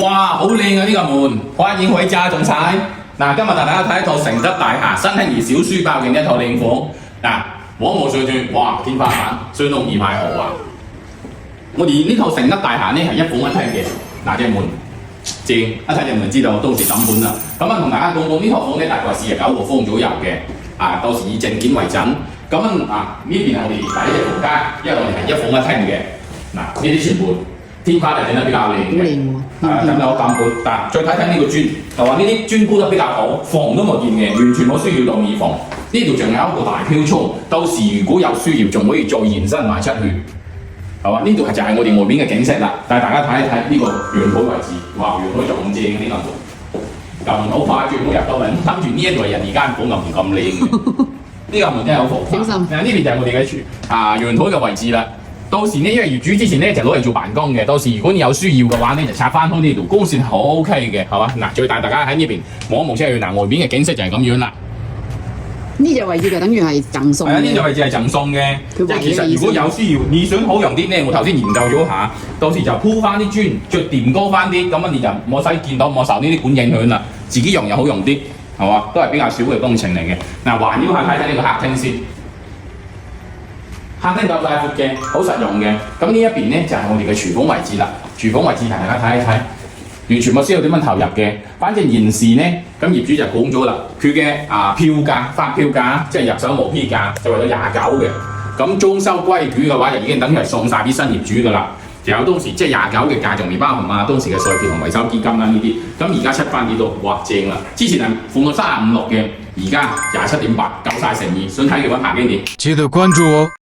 哇，好靚啊！呢、個門，歡迎回家，總裁。嗱，今日同大家睇一套承德大廈新興兒小書包嘅一套靚房。嗱，黃毛水準，哇，天花板，相當二排豪華。我哋呢套承德大廈呢係一房一廳嘅，嗱隻門正，一睇隻門知道到時抌本啦。咁啊，同大家講講呢套房呢大概49個方左右嘅，到時以證件為準。咁啊，呢邊係我哋第一隻房間，因為我哋係一房一廳嘅。嗱，呢啲全部天花就整得比較靚嘅，咁有間鋪。但再睇睇呢個磚，就話呢啲磚鋪得比較好，防都冇見嘅，完全冇需要動耳防。呢度仲有一個大飄窗，到時如果有需要，仲可以再延伸埋出去。係嘛？呢度就係我哋外面嘅景色啦。但係大家睇一睇呢個陽台位置，哇！陽台仲正呢個門，撳門好快，最好入到嚟，諗住呢一度係人哋間房咁唔咁靚嘅。呢個門真係好防。小心。呢邊就係我哋嘅陽台嘅位置啦。到時呢，因為業主之前呢就攞嚟做辦公嘅，到時如果你有需要嘅話呢，就拆翻開呢度，光線好 OK 嘅，係嘛？嗱，再帶大家喺呢邊望一望出去，嗱外邊嘅景色就係咁樣啦。呢隻位置就等於係贈送嘅。係啊，呢隻位置係贈送嘅，即係其實如果有需要，你想好用啲呢，我頭先研究咗下，到時就鋪翻啲磚，再墊高翻啲，咁你就冇使見到冇受呢啲管影響啦，自己用又好用啲，係嘛？都係比較少嘅工程嚟嘅。嗱，環繞下睇睇呢個客廳先。客廳夠大闊嘅，好實用嘅。咁呢一邊呢，就係我哋嘅廚房位置啦。廚房位置大家睇一睇，完全冇需要點樣投入嘅。反正現時呢，咁業主就講咗啦，佢嘅票價發票價，即係入手無批價，就為咗29嘅。咁裝修規矩嘅話，就已經等於係送晒俾新業主噶啦。仲有當時即係29嘅價仲未包含當時嘅稅費同維修基金啦呢啲。咁而家7翻幾多？哇正啦！之前係放到35.6嘅，而家27.8，夠晒誠意。想睇嘅話，下幾年。記得關注哦。